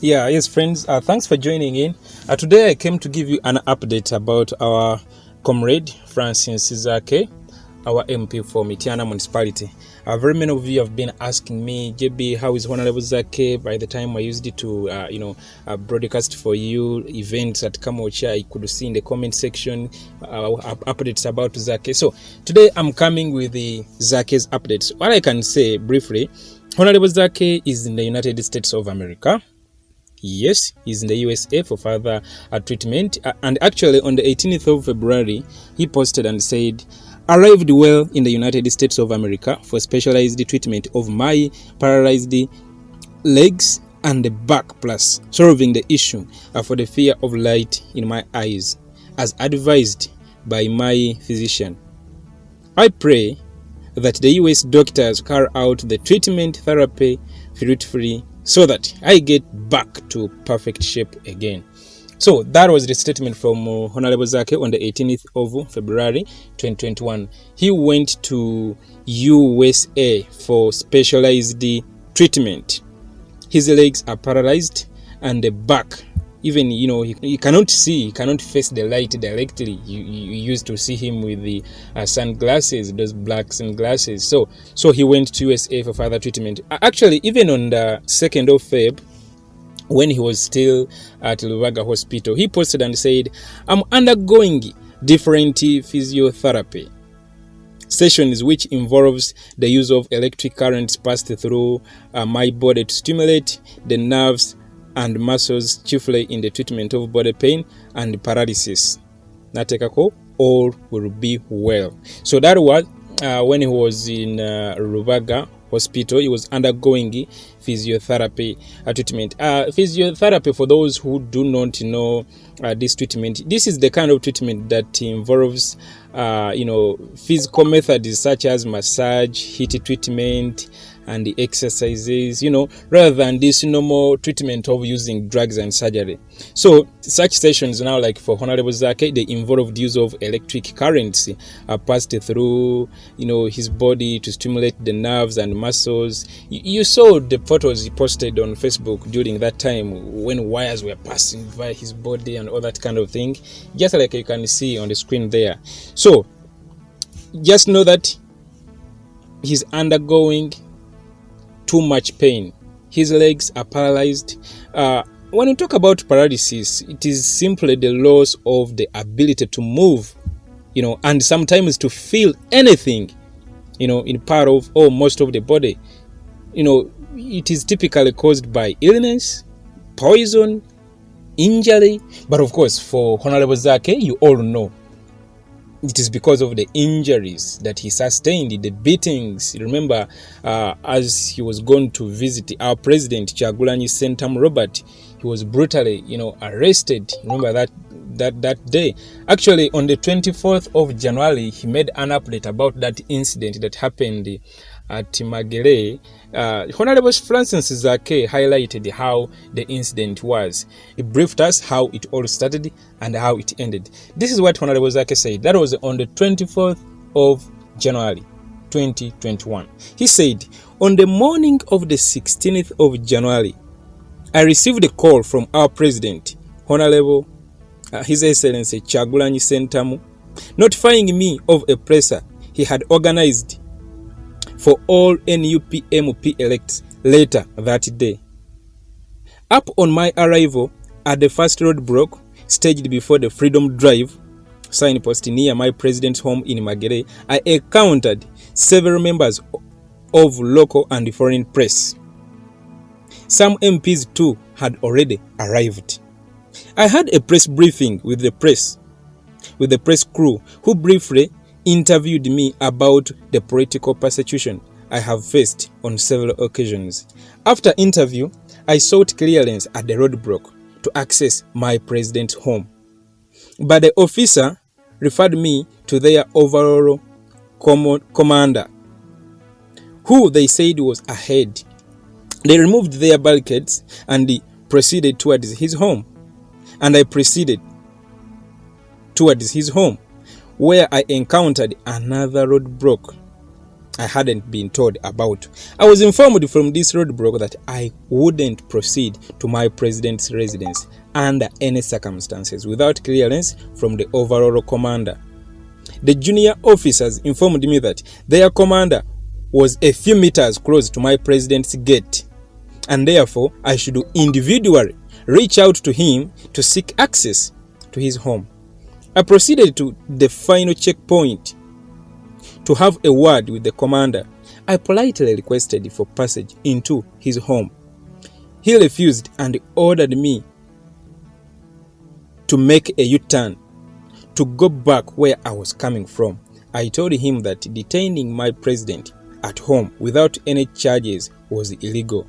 Yes, friends, thanks for joining in. Today I came to give you an update about our comrade, Francis Zaake, our MP for Mityana Municipality. Very many of you have been asking me, JB, how is Honorable Zaake? By the time I used it to, broadcast for you events at Kamocha, I could see in the comment section updates about Zaake. So today I'm coming with the Zaake's updates. What I can say briefly, Honorable Zaake is in the United States of America. Yes, he's in the USA for further treatment. And actually, on the 18th of February, he posted and said, arrived well in the United States of America for specialized treatment of my paralyzed legs and back, plus solving the issue for the fear of light in my eyes, as advised by my physician. I pray that the US doctors carry out the treatment therapy fruitfully so that I get back to perfect shape again. So that was the statement from Honorable Zaake on the 18th of February 2021. He went to USA for specialized treatment. His legs are paralyzed and the back, even he cannot see, he cannot face the light directly. You used to see him with the sunglasses, those black sunglasses. So he went to USA for further treatment. Actually, even on the 2nd of Feb, when he was still at Lubaga Hospital, he posted and said, I'm undergoing different physiotherapy sessions which involves the use of electric currents passed through my body to stimulate the nerves and muscles, chiefly in the treatment of body pain and paralysis. Natekako, all will be well. So that was when he was in Rubaga Hospital. He was undergoing physiotherapy treatment. Physiotherapy, for those who do not know this treatment, this is the kind of treatment that involves physical methods such as massage, heat treatment, and the exercises, rather than this normal treatment of using drugs and surgery. So such sessions now, like for Honorable Zaake, they involved use of electric currents passed through, his body to stimulate the nerves and muscles. You saw the photos he posted on Facebook during that time when wires were passing by his body and all that kind of thing, just like you can see on the screen there. So just know that he's undergoing too much pain. His legs are paralyzed. When we talk about paralysis, it is simply the loss of the ability to move, and sometimes to feel anything, in part of or most of the body. It is typically caused by illness, poison, injury. But of course, for Honorable Zaake, you all know it is because of the injuries that he sustained, the beatings. Remember, as he was going to visit our president, Kyagulanyi Ssentamu Robert, he was brutally, arrested. Remember that day. Actually, on the 24th of January, he made an update about that incident that happened at Magere. Honorable Francis Zaake highlighted how the incident was. He briefed us how it all started and how it ended. This is what Honorable Zaake said. That was on the 24th of January 2021. He said, on the morning of the 16th of January, I received a call from our president, Honorable His Excellency Kyagulanyi Ssentamu, notifying me of a presser he had organized for all NUP-MP elects later that day. Up on my arrival at the first roadblock staged before the Freedom Drive signpost near my president's home in Magere, I encountered several members of local and foreign press. Some MPs too had already arrived. I had a press briefing with the press crew, who briefly interviewed me about the political persecution I have faced on several occasions. After interview, I sought clearance at the roadblock to access my president's home, but the officer referred me to their overall commander, who they said was ahead. They removed their barricades and proceeded towards his home, and I proceeded towards his home, where I encountered another roadblock. I hadn't been told about. I was informed from this roadblock that I wouldn't proceed to my president's residence under any circumstances without clearance from the overall commander. The junior officers informed me that their commander was a few meters close to my president's gate, and therefore I should individually reach out to him to seek access to his home. I proceeded to the final checkpoint to have a word with the commander. I politely requested for passage into his home. He refused and ordered me to make a U-turn to go back where I was coming from. I told him that detaining my president at home without any charges was illegal,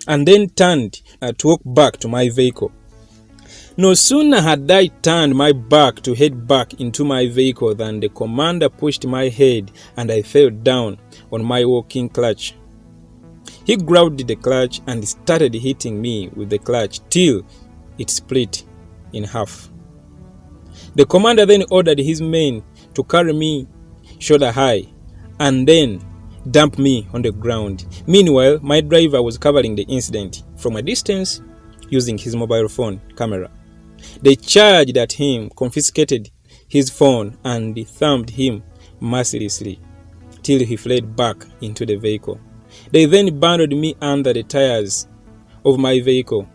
and then turned to walk back to my vehicle. No sooner had I turned my back to head back into my vehicle than the commander pushed my head and I fell down on my walking clutch. He grabbed the clutch and started hitting me with the clutch till it split in half. The commander then ordered his men to carry me shoulder high and then dump me on the ground. Meanwhile, my driver was covering the incident from a distance using his mobile phone camera. They charged at him, confiscated his phone, and thumped him mercilessly till he fled back into the vehicle. They then bundled me under the tires of my vehicle,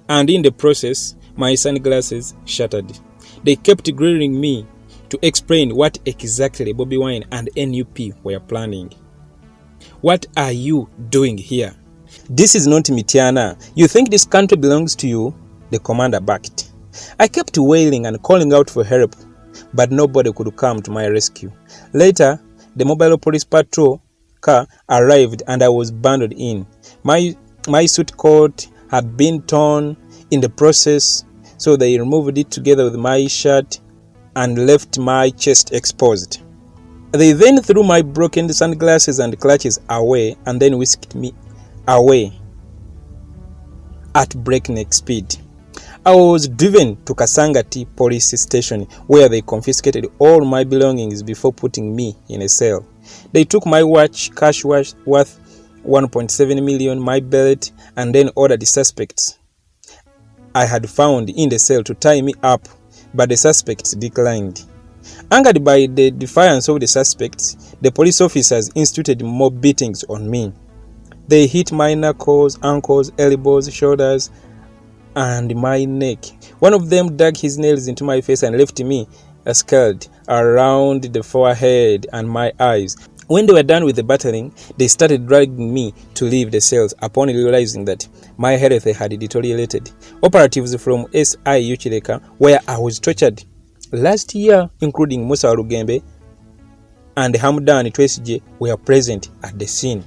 and in the process, my sunglasses shattered. They kept grilling me to explain what exactly Bobiwine and NUP were planning. What are you doing here? This is not Mityana. You think this country belongs to you? The commander barked. I kept wailing and calling out for help, but nobody could come to my rescue. Later, the mobile police patrol car arrived and I was bundled in. My suit coat had been torn in the process, so they removed it together with my shirt and left my chest exposed. They then threw my broken sunglasses and clutches away and then whisked me away at breakneck speed. I was driven to Kasangati police station where they confiscated all my belongings before putting me in a cell. They took my watch, cash worth 1.7 million, my belt, and then ordered the suspects I had found in the cell to tie me up, but the suspects declined. Angered by the defiance of the suspects, the police officers instituted more beatings on me. They hit my knuckles, ankles, elbows, shoulders, and my neck. One of them dug his nails into my face and left me scarred around the forehead and my eyes. When they were done with the battering, they started dragging me to leave the cells upon realizing that my health had deteriorated. Operatives from SI Uchireka, where I was tortured last year, including Musa Rugembe and Hamdan Twesije, were present at the scene.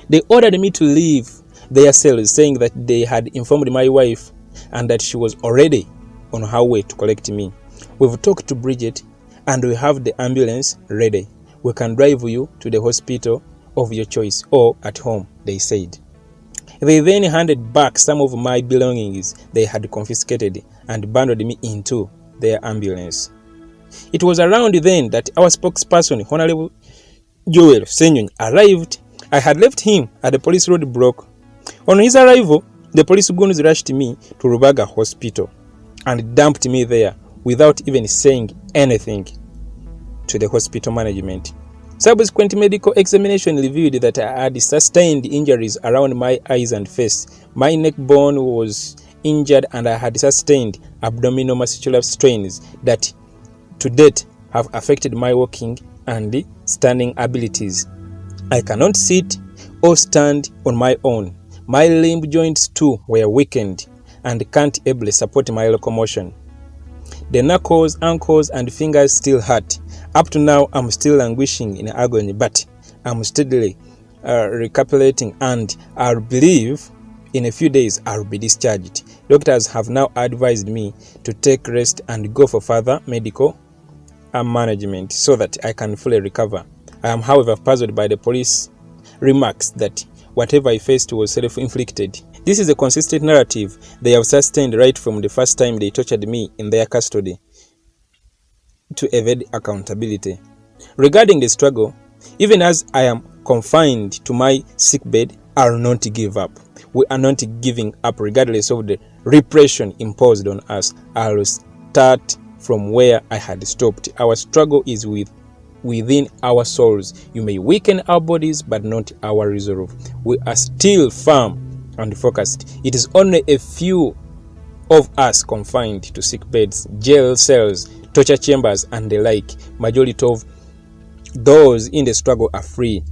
They ordered me to leave their cells, saying that they had informed my wife and that she was already on her way to collect me. We've talked to Bridget and we have the ambulance ready. We can drive you to the hospital of your choice or at home, they said. They then handed back some of my belongings they had confiscated and bundled me into their ambulance. It was around then that our spokesperson, Honorable Joel Senyon, arrived. I had left him at the police roadblock. On his arrival, the police goons rushed me to Rubaga Hospital and dumped me there without even saying anything to the hospital management. Subsequent medical examination revealed that I had sustained injuries around my eyes and face. My neck bone was injured and I had sustained abdominal muscular strains that to date have affected my walking and standing abilities. I cannot sit or stand on my own. My limb joints too were weakened and can't ably support my locomotion. The knuckles, ankles, and fingers still hurt. Up to now, I'm still languishing in agony, but I'm steadily recuperating, and I believe in a few days I'll be discharged. Doctors have now advised me to take rest and go for further medical management so that I can fully recover. I am, however, puzzled by the police remarks that whatever I faced was self-inflicted. This is a consistent narrative they have sustained right from the first time they tortured me in their custody to evade accountability. Regarding the struggle, Even as I am confined to my sick bed, I will not give up. We are not giving up regardless of the repression imposed on us. I will start from where I had stopped. Our struggle is within our souls. You may weaken our bodies, but not our resolve. We are still firm and focused. It is only a few of us confined to sick beds, jail cells, torture chambers, and the like. Majority of those in the struggle are free.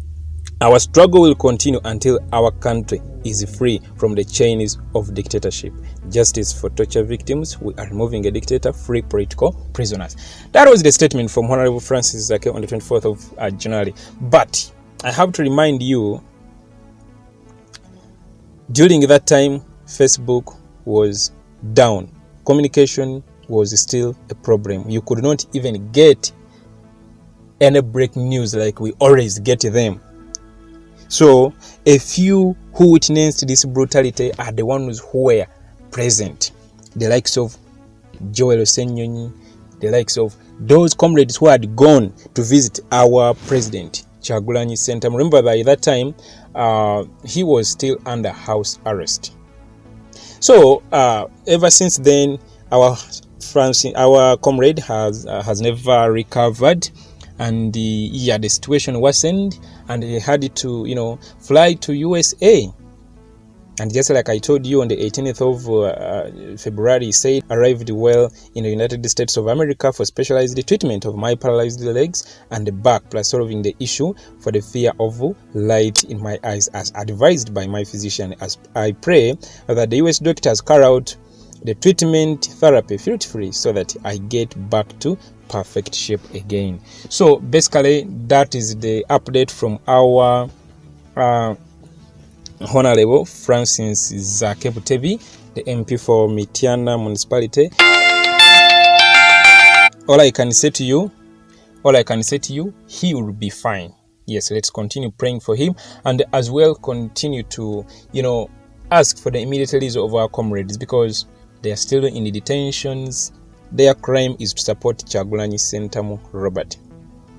Our struggle will continue until our country is free from the chains of dictatorship. Justice for torture victims. We are removing a dictator. Free political prisoners. That was the statement from Honorable Francis Zaake on the 24th of January. But I have to remind you, during that time, Facebook was down. Communication was still a problem. You could not even get any breaking news like we always get them. So a few who witnessed this brutality are the ones who were present. The likes of Joel Osenyonyi, the likes of those comrades who had gone to visit our president, Kyagulanyi Ssentamu. Remember, by that time, he was still under house arrest. So ever since then, our comrade has never recovered. And the situation worsened, and he had to, fly to USA. And just like I told you, on the 18th of February, he said arrived well in the United States of America for specialized treatment of my paralyzed legs and the back, plus solving the issue for the fear of light in my eyes, as advised by my physician. As I pray that the US doctors carry out the treatment therapy fruitfully so that I get back to perfect shape again. So basically, that is the update from our Honorable Francis Zaake Butebi, the MP for Mityana Municipality. All I can say to you, he will be fine. Yes, let's continue praying for him, and as well continue to, ask for the immediate release of our comrades, because they are still in the detentions. Their crime is to support Kyagulanyi Ssentamu Robert.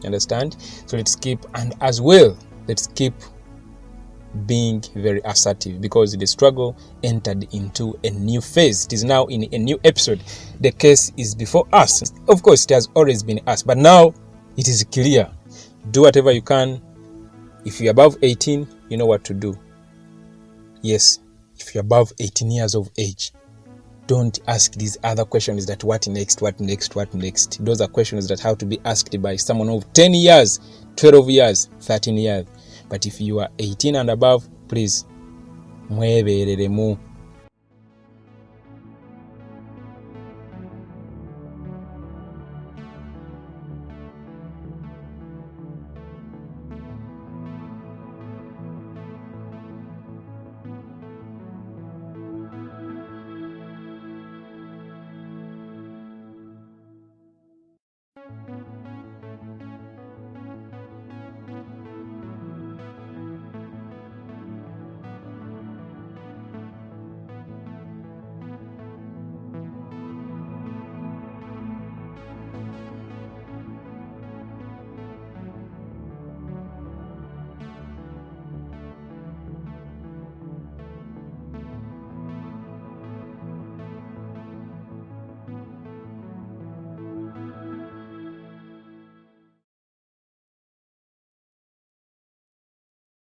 You understand? So let's keep being very assertive, because the struggle entered into a new phase. It is now in a new episode. The case is before us. Of course, it has always been us, but now it is clear. Do whatever you can. If you're above 18, you know what to do. Yes, if you're above 18 years of age, don't ask these other questions that what next. Those are questions that have to be asked by someone of 10 years, 12 years, 13 years. But if you are 18 and above, please, mwebereremu.